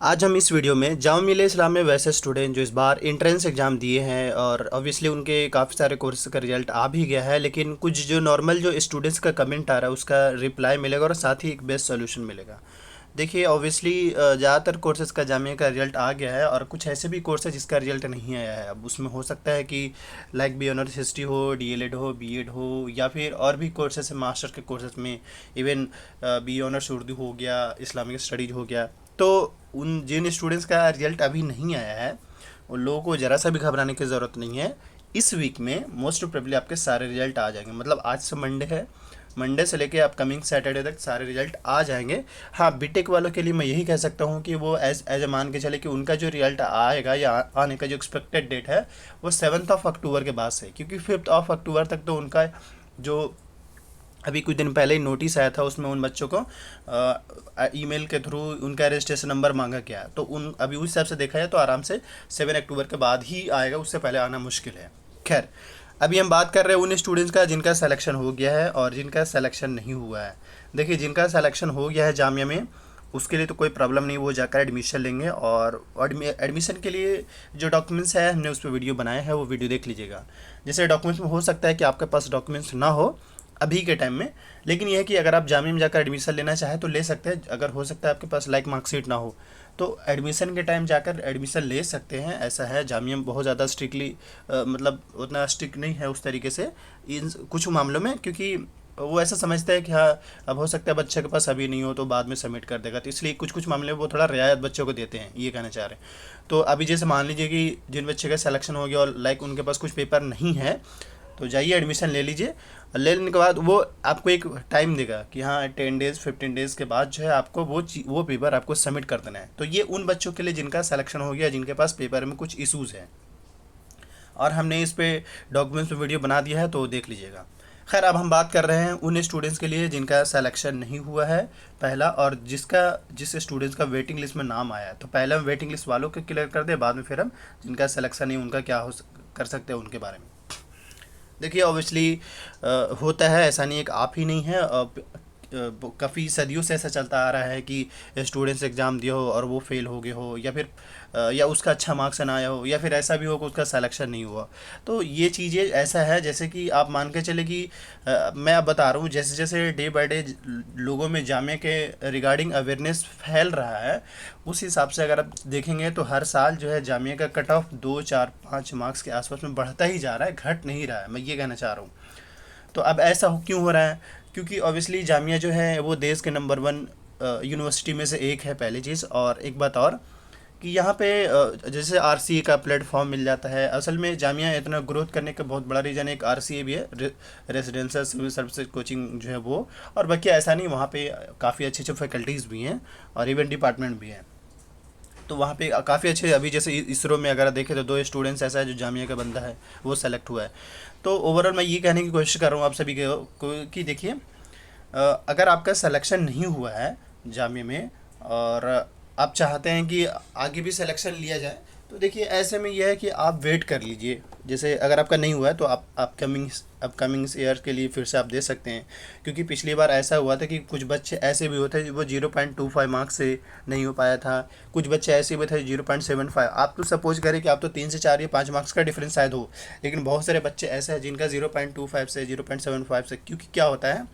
आज हम इस वीडियो में जामिया मिलिया इस्लाम में वैसे स्टूडेंट जो इस बार एंट्रेंस एग्ज़ाम दिए हैं और ऑब्वियसली उनके काफ़ी सारे कोर्स का रिजल्ट आ भी गया है, लेकिन कुछ जो नॉर्मल जो स्टूडेंट्स का कमेंट आ रहा है उसका रिप्लाई मिलेगा और साथ ही एक बेस्ट सोल्यूशन मिलेगा। देखिए ऑब्वियसली ज़्यादातर कोर्सेज़ का जामिया का रिजल्ट आ गया है और कुछ ऐसे भी कोर्स है जिसका रिजल्ट नहीं आया है। अब उसमें हो सकता है कि लाइक बी ऑनर्स हिस्ट्री हो, डीएलएड हो, बीएड हो, या फिर और भी कोर्सेज है मास्टर के कोर्सेज में। इवन बी ऑनर्स उर्दू हो गया, इस्लामिक स्टडीज़ हो गया। तो उन जिन स्टूडेंट्स का रिजल्ट अभी नहीं आया है उन लोगों को ज़रा सा भी घबराने की ज़रूरत नहीं है। इस वीक में मोस्ट प्रोबेबली आपके सारे रिजल्ट आ जाएंगे। मतलब आज से मंडे है, मंडे से लेके अपकमिंग सैटरडे तक सारे रिजल्ट आ जाएंगे। हाँ, बीटेक वालों के लिए मैं यही कह सकता हूँ कि वो एज एज मान के चले कि उनका जो रिजल्ट आएगा या आने का जो एक्सपेक्टेड डेट है वो 7 अक्टूबर के बाद से है, क्योंकि 5 अक्टूबर तक तो उनका जो अभी कुछ दिन पहले ही नोटिस आया था उसमें उन बच्चों को ईमेल के थ्रू उनका रजिस्ट्रेशन नंबर मांगा गया है। तो उन अभी उस हिसाब से देखा जाए तो आराम से 7 अक्टूबर के बाद ही आएगा, उससे पहले आना मुश्किल है। खैर, अभी हम बात कर रहे हैं उन स्टूडेंट्स का जिनका सिलेक्शन हो गया है और जिनका सिलेक्शन नहीं हुआ है। देखिए, जिनका सिलेक्शन हो गया है जामिया में उसके लिए तो कोई प्रॉब्लम नहीं, वो जाकर एडमिशन लेंगे। और एडमिशन के लिए जो डॉक्यूमेंट्स है हमने उस पर वीडियो बनाया है, वो वीडियो देख लीजिएगा। जैसे डॉक्यूमेंट्स में हो सकता है कि आपके पास डॉक्यूमेंट्स ना हो अभी के टाइम में, लेकिन यह है कि अगर आप जामिया में जाकर एडमिशन लेना चाहें तो ले सकते हैं। अगर हो सकता है आपके पास लाइक मार्कशीट ना हो तो एडमिशन के टाइम जाकर एडमिशन ले सकते हैं। ऐसा है, जामिया में बहुत ज़्यादा स्ट्रिक्टली मतलब उतना स्ट्रिक्ट नहीं है उस तरीके से इन कुछ मामलों में, क्योंकि वो ऐसा समझता है कि हाँ, अब हो सकता है बच्चे के पास अभी नहीं हो तो बाद में सबमिट कर देगा, तो इसलिए कुछ कुछ मामले में वो थोड़ा रियायत बच्चों को देते हैं, ये कहना चाह रहे हैं। तो अभी जैसे मान लीजिए कि जिन बच्चे का सिलेक्शन हो गया और लाइक उनके पास कुछ पेपर नहीं है तो जाइए एडमिशन ले लीजिए। लेने के बाद वो आपको एक टाइम देगा कि हाँ 10 डेज़ 15 डेज़ के बाद जो है आपको वो पेपर आपको सबमिट कर देना है। तो ये उन बच्चों के लिए जिनका सिलेक्शन हो गया, जिनके पास पेपर में कुछ इशूज़ हैं, और हमने इस पे डॉक्यूमेंट्स पे वीडियो बना दिया है तो देख लीजिएगा। खैर, अब हम बात कर रहे हैं उन स्टूडेंट्स के लिए जिनका सिलेक्शन नहीं हुआ है पहला, और जिस स्टूडेंट्स का वेटिंग लिस्ट में नाम आया है। तो पहले हम वेटिंग लिस्ट वालों को क्लियर कर दें, बाद में फिर हम जिनका सिलेक्शन नहीं उनका क्या कर सकते हैं उनके बारे में। देखिए ऑब्वियसली होता है, ऐसा नहीं एक आप ही नहीं है, काफ़ी सदियों से ऐसा चलता आ रहा है कि स्टूडेंट्स एग्ज़ाम दिए हो और वो फेल हो गए हो, या फिर या उसका अच्छा मार्क्स ना आया हो, या फिर ऐसा भी हो कि उसका सिलेक्शन नहीं हुआ। तो ये चीज़ें ऐसा है जैसे कि आप मान के चले कि मैं अब बता रहा हूँ जैसे जैसे डे बाय डे लोगों में जामिया के रिगार्डिंग अवेयरनेस फैल रहा है, उस हिसाब से अगर आप देखेंगे तो हर साल जो है जामिया का कट ऑफ 2 4 5 मार्क्स के आसपास में बढ़ता ही जा रहा है, घट नहीं रहा है, मैं ये कहना चाह रहा हूँ। तो अब ऐसा क्यों हो रहा है? क्योंकि ऑब्वियसली जामिया जो है वो देश के नंबर 1 यूनिवर्सिटी में से एक है, पहली चीज़। और एक बात और कि यहाँ पे जैसे आरसीए का प्लेटफॉर्म मिल जाता है। असल में जामिया इतना ग्रोथ करने का बहुत बड़ा रीज़न एक आरसीए भी है, रेजिडेंशियल सिविल सर्विसेज कोचिंग जो है वो। और बाकी ऐसा नहीं, वहाँ पे काफ़ी अच्छे अच्छे फैकल्टीज़ भी हैं और इवेंट डिपार्टमेंट भी हैं। तो वहाँ पे काफ़ी अच्छे, अभी जैसे इसरो में अगर देखें तो 2 स्टूडेंट्स ऐसा है जो जामिया का बंदा है, वो सेलेक्ट हुआ है। तो ओवरऑल मैं ये कहने की कोशिश कर रहा हूँ आप सभी को कि देखिए, अगर आपका सिलेक्शन नहीं हुआ है जामिया में और आप चाहते हैं कि आगे भी सिलेक्शन लिया जाए, तो देखिए ऐसे में यह है कि आप वेट कर लीजिए। जैसे अगर आपका नहीं हुआ है तो आप अपकमिंग ईयर के लिए फिर से आप दे सकते हैं, क्योंकि पिछली बार ऐसा हुआ था कि कुछ बच्चे ऐसे भी होते हैं वो 0.25 मार्क्स से नहीं हो पाया था। कुछ बच्चे ऐसे भी थे 0.75। आप तो सपोज करें कि आप तो 3 से 4 या 5 मार्क्स का डिफरेंस शायद हो, लेकिन बहुत सारे बच्चे ऐसे हैं जिनका 0.25 से 0.75 से, क्योंकि क्या होता है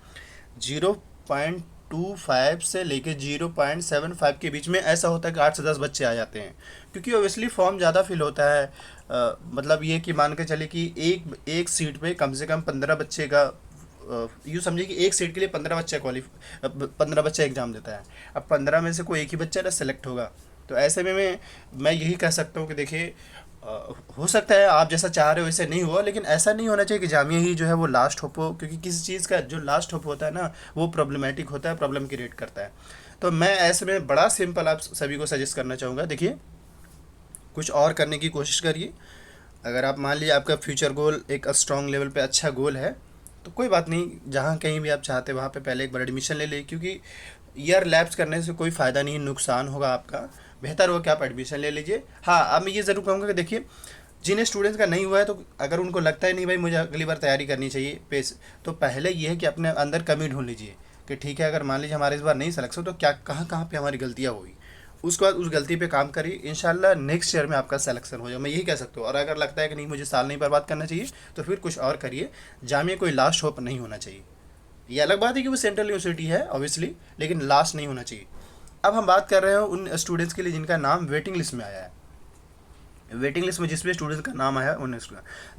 0.25 से लेके 0.75 के बीच में ऐसा होता है कि 8 से 10 बच्चे आ जाते हैं, क्योंकि ओबियसली फॉर्म ज़्यादा फिल होता है। मतलब ये कि मान के चले कि एक सीट पे कम से कम 15 बच्चे का, यूँ समझिए कि एक सीट के लिए 15 बच्चा एग्ज़ाम देता है। अब 15 में से कोई एक ही बच्चा ना सेलेक्ट होगा। तो ऐसे में मैं यही कह सकता हूँ कि देखिए, हो सकता है आप जैसा चाह रहे हो वैसे नहीं हुआ, लेकिन ऐसा नहीं होना चाहिए कि जामिया ही जो है वो लास्ट होप हो, क्योंकि किसी चीज़ का जो लास्ट होप होता है ना वो प्रॉब्लमेटिक होता है, प्रॉब्लम क्रिएट करता है। तो मैं ऐसे में बड़ा सिंपल आप सभी को सजेस्ट करना चाहूँगा, देखिए कुछ और करने की कोशिश करिए। अगर आप मान लीजिए आपका फ्यूचर गोल एक स्ट्रॉन्ग लेवल पे अच्छा गोल है तो कोई बात नहीं, जहाँ कहीं भी आप चाहते हैं वहाँ पे पहले एक बार एडमिशन ले लें, क्योंकि ईयर लैप्स करने से कोई फ़ायदा नहीं है, नुकसान होगा आपका। बेहतर होगा कि आप एडमिशन ले लीजिए। हाँ, अब मैं ये ज़रूर कहूँगा कि देखिए, जिन स्टूडेंट्स का नहीं हुआ है तो अगर उनको लगता है नहीं भाई मुझे अगली बार तैयारी करनी चाहिए पेस, तो पहले ये है कि अपने अंदर कमी ढूंढ लीजिए कि ठीक है, अगर मान लीजिए हमारे इस बार नहीं सिलेक्शन तो क्या कहाँ कहाँ पे हमारी गलतियाँ हुई। उसके बाद उस गलती पे काम करिए, इंशाल्लाह नेक्स्ट ईयर में आपका सिलेक्शन हो जाए, मैं यही कह सकता हूँ। और अगर लगता है कि नहीं मुझे साल नहीं बर्बाद करना चाहिए तो फिर कुछ और करिए, जामिया कोई लास्ट होप नहीं होना चाहिए। ये अलग बात है कि वो सेंट्रल यूनिवर्सिटी है ऑब्वियसली, लेकिन लास्ट नहीं होना चाहिए। अब हम बात कर रहे हैं उन स्टूडेंट्स के लिए जिनका नाम वेटिंग लिस्ट में आया है। वेटिंग लिस्ट में जिस भी स्टूडेंट का नाम आया है उन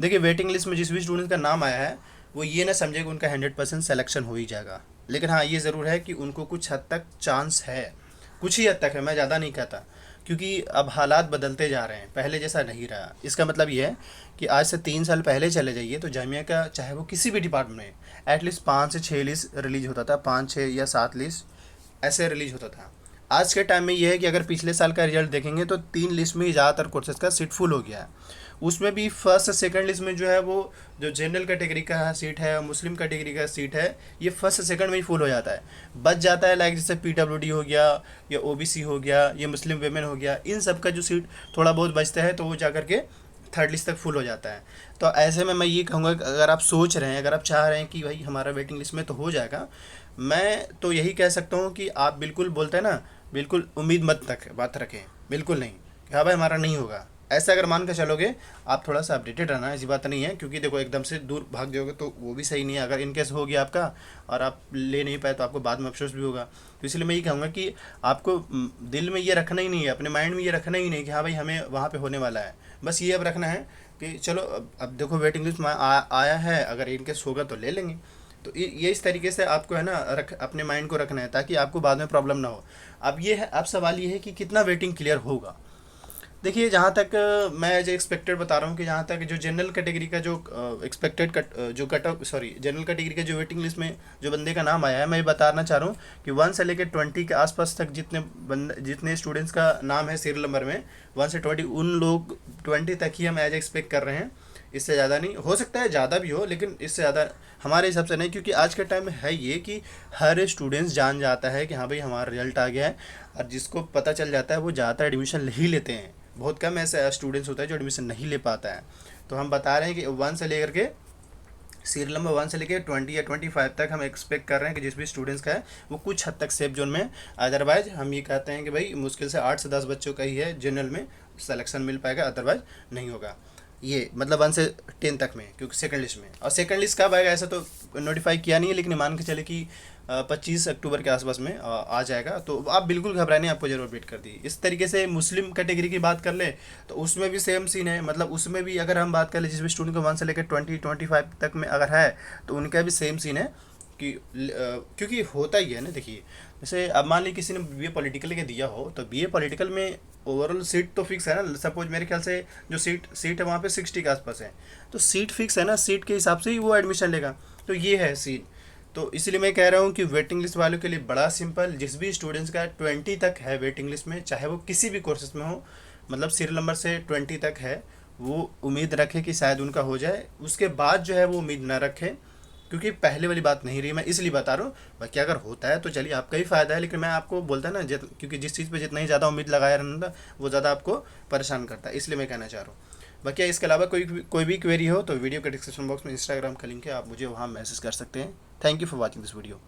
देखिए, वेटिंग लिस्ट में जिस भी स्टूडेंट का नाम आया है वो ये ना समझे कि उनका 100% सिलेक्शन हो ही जाएगा। लेकिन हाँ, ये ज़रूर है कि उनको कुछ हद तक चांस है, कुछ ही हद तक है, मैं ज़्यादा नहीं कहता, क्योंकि अब हालात बदलते जा रहे हैं, पहले जैसा नहीं रहा। इसका मतलब ये है कि आज से 3 साल पहले चले जाइए तो जामिया का चाहे वो किसी भी डिपार्टमेंट में एटलीस्ट 5 से 6 लिस्ट रिलीज होता था, 5 6 या 7 लिस्ट ऐसे रिलीज होता था। आज के टाइम में ये है कि अगर पिछले साल का रिजल्ट देखेंगे तो 3 लिस्ट में ही ज़्यादातर कोर्सेज का सीट फुल हो गया है। उसमें भी फर्स्ट सेकंड लिस्ट में जो है वो जो जनरल कैटेगरी का सीट है, मुस्लिम कैटेगरी का सीट है, ये फर्स्ट सेकंड में ही फुल हो जाता है। बच जाता है लाइक जैसे पीडब्ल्यूडी हो गया या ओबीसी हो गया या मुस्लिम वेमेन हो गया, इन सब का जो सीट थोड़ा बहुत बचता है तो वो जा करके थर्ड लिस्ट तक फुल हो जाता है। तो ऐसे में मैं ये कहूँगा कि अगर आप सोच रहे हैं, अगर आप चाह रहे हैं कि भाई हमारा वेटिंग लिस्ट में तो हो जाएगा, मैं तो यही कह सकता हूँ कि आप बिल्कुल बोलते हैं ना, बिल्कुल उम्मीद बात रखें, बिल्कुल नहीं कि हाँ भाई हमारा नहीं होगा। ऐसा अगर मान के चलोगे, आप थोड़ा सा अपडेटेड रहना, ऐसी बात नहीं है, क्योंकि देखो एकदम से दूर भाग जाओगे तो वो भी सही नहीं है। अगर इनकेस हो गया आपका और आप ले नहीं पाए तो आपको बाद में अफसोस भी होगा। तो इसलिए मैं ये कहूँगा कि आपको दिल में ये रखना ही नहीं है, अपने माइंड में ये रखना ही नहीं कि हाँ भाई हमें वहाँ पे होने वाला है। बस ये अब रखना है कि चलो अब देखो वेटिंग लिस्ट में आया है, अगर इनकेस होगा तो ले लेंगे। तो ये इस तरीके से आपको है ना अपने माइंड को रखना है ताकि आपको बाद में प्रॉब्लम ना हो। अब ये है, अब सवाल ये है कि कितना वेटिंग क्लियर होगा। देखिए, जहाँ तक मैं एज एक्सपेक्टेड बता रहा हूँ कि जहाँ तक जो जनरल कैटेगरी का जो जनरल कैटेगरी का जो वेटिंग लिस्ट में जो बंदे का नाम आया है, मैं ये बताना चाह रहा हूँ कि 1 से लेकर 20 के आसपास तक जितने स्टूडेंट्स का नाम है सीरियल नंबर में 1 से 20, उन लोग 20 तक ही हम एज एक्सपेक्ट कर रहे हैं। इससे ज़्यादा नहीं हो सकता है, ज़्यादा भी हो, लेकिन इससे ज़्यादा हमारे हिसाब से नहीं, क्योंकि आज के टाइम में है ये कि हर स्टूडेंट्स जान जाता है कि हाँ भाई हमारा रिजल्ट आ गया है, और जिसको पता चल जाता है वो ज़्यादातर एडमिशन नहीं लेते हैं। बहुत कम ऐसा स्टूडेंट्स होता है जो एडमिशन नहीं ले पाता है। तो हम बता रहे हैं कि 1 से लेकर के सीरियल नंबर 1 से लेकर 20 या 25 तक हम एक्सपेक्ट कर रहे हैं कि जिस भी स्टूडेंट्स का है वो कुछ हद तक सेफ जोन में। अदरवाइज हम ये कहते हैं कि भाई मुश्किल से 8 से 10 बच्चों का ही है जनरल में सिलेक्शन मिल पाएगा, अदरवाइज नहीं होगा। ये मतलब 1 से 10 तक में, क्योंकि सेकंड लिस्ट में, और सेकंड लिस्ट कब आएगा ऐसा तो नोटिफाई किया नहीं है, लेकिन मान के चले कि 25 अक्टूबर के आसपास में आ जाएगा। तो आप बिल्कुल घबराए नहीं, आपको जरूर अपडेट कर दी। इस तरीके से मुस्लिम कैटेगरी की बात कर ले तो उसमें भी सेम सीन है, मतलब उसमें भी अगर हम बात कर ले जिस भी स्टूडेंट को 1 से लेकर 25 तक में अगर है तो उनका भी सेम सीन है कि क्योंकि होता ही है ना। देखिए, जैसे अब मान ली किसी ने बीए पॉलिटिकल के दिया हो तो बीए पॉलिटिकल में ओवरऑल सीट तो फिक्स है ना। सपोज मेरे ख्याल से जो सीट है वहाँ पे 60 के आसपास है, तो सीट फिक्स है ना, सीट के हिसाब से ही वो एडमिशन लेगा। तो ये है सीन। तो इसलिए मैं कह रहा हूँ कि वेटिंग लिस्ट वालों के लिए बड़ा सिंपल, जिस भी स्टूडेंट्स का 20 तक है वेटिंग लिस्ट में, चाहे वो किसी भी कोर्सेज में हो, मतलब सीरियल नंबर से 20 तक है, वो उम्मीद रखे कि शायद उनका हो जाए। उसके बाद जो है वो उम्मीद ना रखे, क्योंकि पहले वाली बात नहीं रही। मैं इसलिए बता रहा हूँ, बाकी अगर होता है तो चलिए आपका ही फ़ायदा है, लेकिन मैं आपको बोलता है ना क्योंकि जिस चीज़ पे जितना ही ज़्यादा उम्मीद लगाया रहना वो ज़्यादा आपको परेशान करता है, इसलिए मैं कहना चाह रहा हूँ। बाकी इसके अलावा कोई भी क्वेरी हो तो वीडियो के डिस्क्रिप्शन बॉक्स में इंस्टाग्राम का लिंक है, आप मुझे वहाँ मैसेज कर सकते हैं। Thank you for watching this video.